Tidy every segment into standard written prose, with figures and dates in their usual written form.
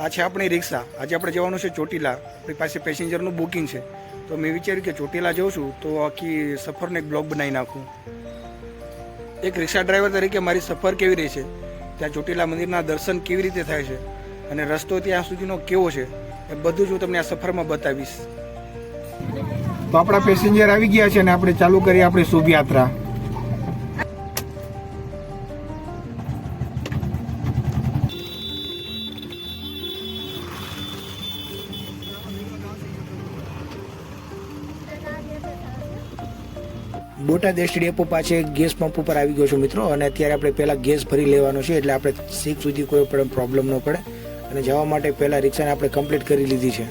આ છે આપણી રિક્ષા. આજે આપણે જવાનું છે ચોટીલા. આપણી પાસે પેસેન્જરનું બુકિંગ છે, તો મેં વિચાર્યું કે ચોટીલા જઉં છું તો આખી સફરને એક બ્લોગ બનાવી નાખું. એક રિક્ષા ડ્રાઈવર તરીકે મારી સફર કેવી રહી છે, ત્યાં ચોટીલા મંદિરના દર્શન કેવી રીતે થાય છે અને રસ્તો ત્યાં સુધીનો કેવો છે, એ બધું જ હું તમને આ સફરમાં બતાવીશ. તો આપણા પેસેન્જર આવી ગયા છે અને આપણે ચાલુ કરીએ આપણી શુભ યાત્રા. બોટાદ એસટી ડેપો પાસે ગેસ પંપ ઉપર આવી ગયો છું મિત્રો, અને અત્યારે આપણે પહેલાં ગેસ ભરી લેવાનો છે એટલે આપણે સીટ સુધી કોઈ પણ પ્રોબ્લેમ ન પડે. અને જવા માટે પહેલાં રિક્ષાને આપણે કમ્પ્લીટ કરી લીધી છે.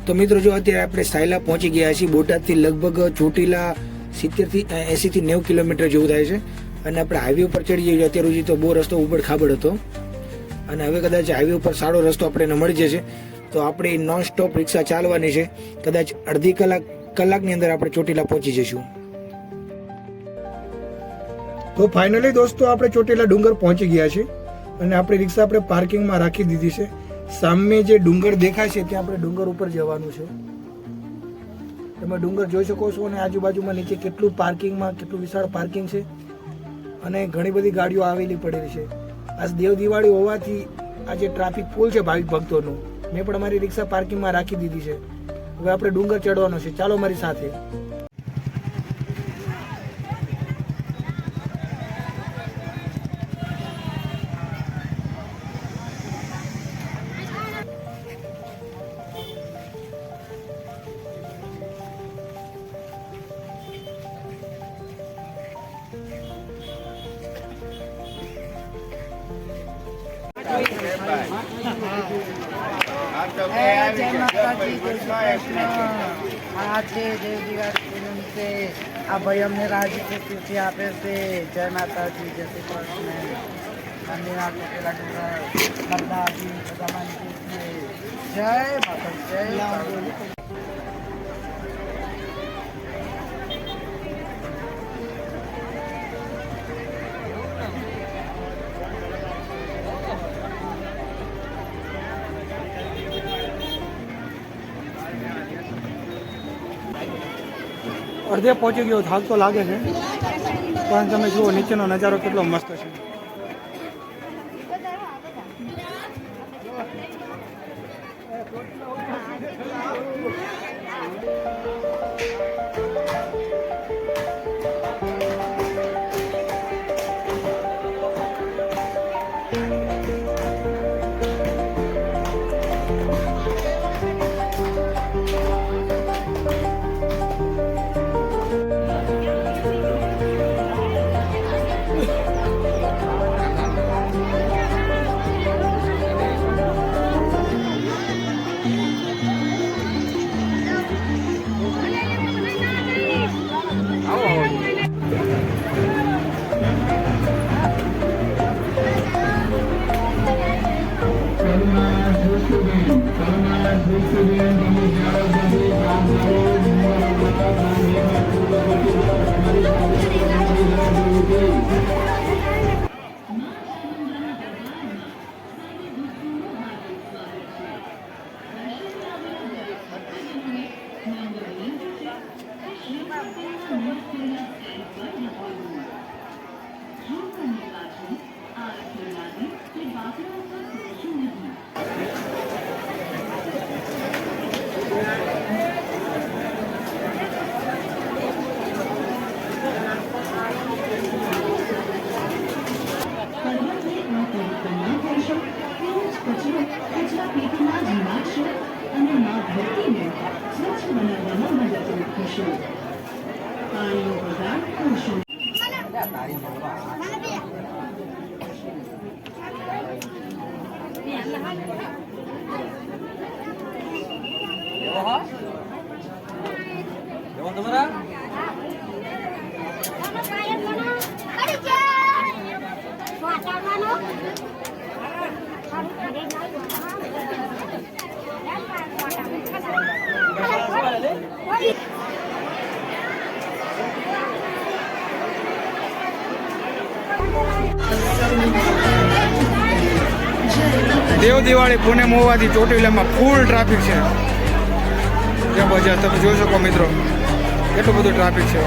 તો મિત્રો જો અત્યારે આપણે સાયલા પહોંચી ગયા છીએ. બોટાદથી લગભગ ચોટીલા 70 થી 80 થી 90 કિલોમીટર જેવું થાય છે. અને આપણે હાઈવે ઉપર ચડી જઈએ. અત્યાર સુધી તો બહુ રસ્તો ઉબડ ખાબડ હતો, અને હવે કદાચ હાઈવે ઉપર સારો રસ્તો આપણને મળી જશે. તો આપણે નોન સ્ટોપ રિક્ષા ચાલવાની છે. કદાચ અડધી કલાકની અંદર આપણે ચોટીલા પહોંચી જઈશું. તો ફાઇનલી દોસ્તો આપણે ચોટીલા ડુંગર પહોંચી ગયા છે, અને આપણી રિક્ષા આપણે પાર્કિંગમાં રાખી દીધી છે. સામે જે ડુંગર દેખાય છે ત્યાં આપણે ડુંગર ઉપર જવાનું છે. તમે ડુંગર જોઈ શકો છો, અને આજુબાજુમાં નીચે કેટલું પાર્કિંગમાં કેટલું વિશાળ પાર્કિંગ છે, અને ઘણી બધી ગાડીઓ આવેલી પડેલી છે. આજ દેવ દિવાળી હોવાથી આજે ટ્રાફિક ફૂલ છે ભાવિક ભક્તોનું. મેં પણ અમારી રિક્ષા પાર્કિંગમાં રાખી દીધી છે. હવે આપણે ડુંગર ચડવાનો છે, ચાલો મારી સાથે. જય માતાજી, જય શ્રી કૃષ્ણ. આજે દેવ દિવાળી છે. આ ભાઈ અમને રાજી ખુશી આપે છે. જય માતાજી, જય શ્રી કૃષ્ણ. મંદિરના ચોટીલા ડુંગર માતાજી બધા માનીએ છીએ. જય માતાજી, જય માતાજી. અડધે પહોંચી ગયો, થાક તો લાગે છે, પણ તમે જુઓ નીચેનો નજારો કેટલો મસ્ત છે. દેવ દિવાળી પૂનમ હોવાથી ચોટીલામાં ફૂલ ટ્રાફિક છે. જે બજાર તમે જોઈ શકો મિત્રો, કેટલું બધું ટ્રાફિક છે.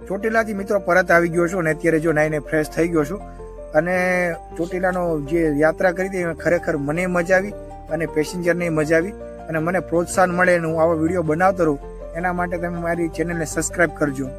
ચોટીલાથી મિત્રો પરત આવી ગયો છું અને અત્યારે જો નાઈને ફ્રેશ થઈ ગયો છું. અને ચોટીલાનો જે યાત્રા કરી હતી ખરેખર મને મજા આવી અને પેસેન્જરને મજા આવી અને મને પ્રોત્સાહન મળે અને હું આવા વિડીયો બનાવતો રહું એના માટે તમે મારી ચેનલને સબસ્ક્રાઈબ કરજો.